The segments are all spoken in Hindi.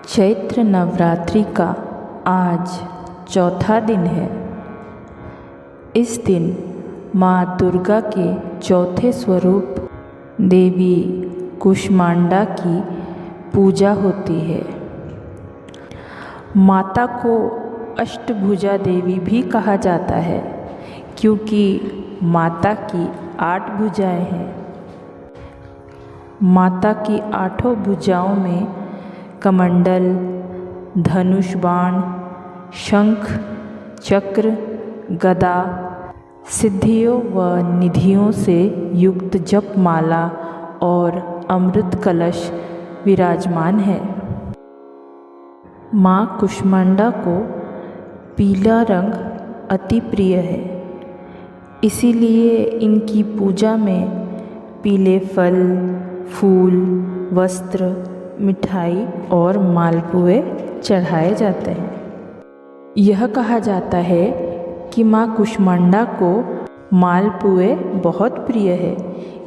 चैत्र नवरात्रि का आज चौथा दिन है। इस दिन माँ दुर्गा के चौथे स्वरूप देवी कुष्मांडा की पूजा होती है। माता को अष्टभुजा देवी भी कहा जाता है क्योंकि माता की 8 भुजाएं हैं। माता की 8 भुजाओं में कमंडल, धनुष बाण, शंख, चक्र, गदा, सिद्धियों व निधियों से युक्त जपमाला और अमृत कलश विराजमान है। माँ कुष्मांडा को पीला रंग अति प्रिय है, इसीलिए इनकी पूजा में पीले फल, फूल, वस्त्र, मिठाई और मालपुए चढ़ाए जाते हैं। यह कहा जाता है कि माँ कुष्मांडा को मालपुए बहुत प्रिय है,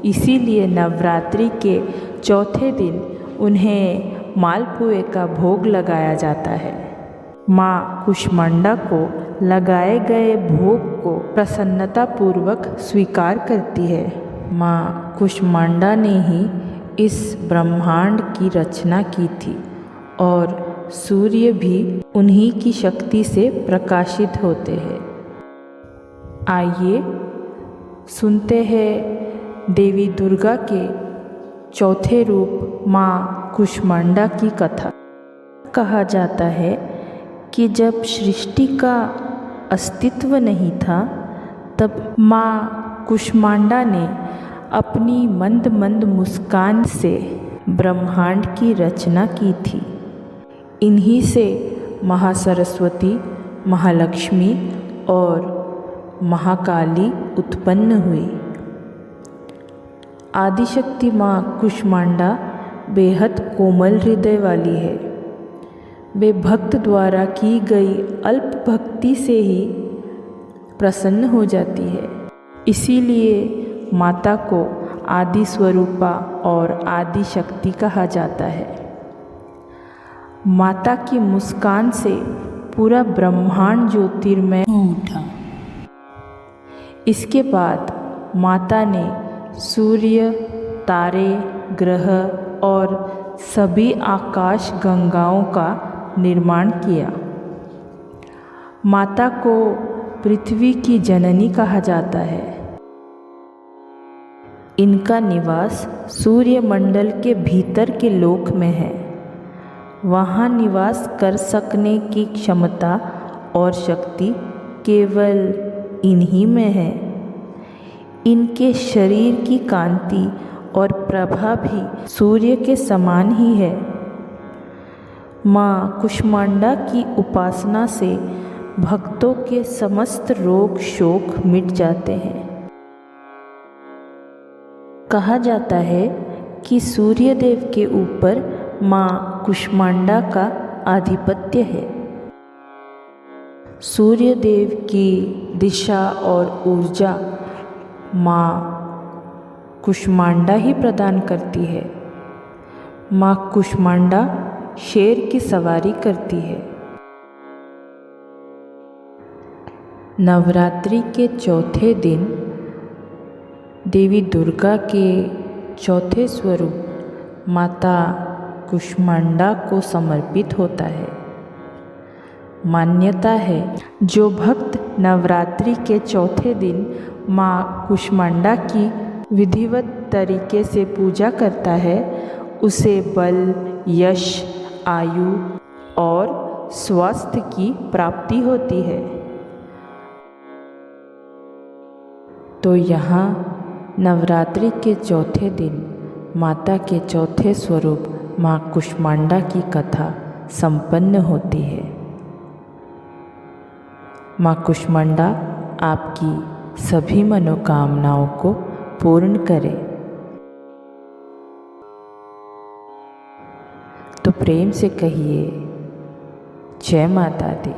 इसीलिए नवरात्रि के चौथे दिन उन्हें मालपुए का भोग लगाया जाता है। माँ कुष्मांडा को लगाए गए भोग को प्रसन्नतापूर्वक स्वीकार करती है। माँ कुष्मांडा ने ही इस ब्रह्मांड की रचना की थी और सूर्य भी उन्हीं की शक्ति से प्रकाशित होते हैं। आइए सुनते हैं देवी दुर्गा के चौथे रूप माँ कुष्मांडा की कथा। कहा जाता है कि जब सृष्टि का अस्तित्व नहीं था, तब माँ कुष्मांडा ने अपनी मंद मंद मुस्कान से ब्रह्मांड की रचना की थी। इन्हीं से महासरस्वती, महालक्ष्मी और महाकाली उत्पन्न हुई। आदिशक्ति माँ कुष्मांडा बेहद कोमल हृदय वाली है। वे भक्त द्वारा की गई अल्प भक्ति से ही प्रसन्न हो जाती है। इसीलिए माता को आदि स्वरूपा और आदि शक्ति कहा जाता है। माता की मुस्कान से पूरा ब्रह्मांड ज्योतिर्मय हो उठा। इसके बाद माता ने सूर्य, तारे, ग्रह और सभी आकाश गंगाओं का निर्माण किया। माता को पृथ्वी की जननी कहा जाता है। इनका निवास सूर्य मंडल के भीतर के लोक में है। वहाँ निवास कर सकने की क्षमता और शक्ति केवल इन्हीं में है। इनके शरीर की कांति और प्रभा भी सूर्य के समान ही है। माँ कुष्मांडा की उपासना से भक्तों के समस्त रोग शोक मिट जाते हैं। कहा जाता है कि सूर्य देव के ऊपर माँ कुष्मांडा का आधिपत्य है। सूर्य देव की दिशा और ऊर्जा माँ कुष्मांडा ही प्रदान करती है। माँ कुष्मांडा शेर की सवारी करती है। नवरात्रि के चौथे दिन देवी दुर्गा के चौथे स्वरूप माता कुष्मांडा को समर्पित होता है। मान्यता है जो भक्त नवरात्रि के चौथे दिन माँ कुष्मांडा की विधिवत तरीके से पूजा करता है, उसे बल, यश, आयु और स्वास्थ्य की प्राप्ति होती है। तो यहाँ नवरात्रि के चौथे दिन माता के चौथे स्वरूप माँ कुष्मांडा की कथा संपन्न होती है। माँ कुष्मांडा आपकी सभी मनोकामनाओं को पूर्ण करे। तो प्रेम से कहिए जय माता दी।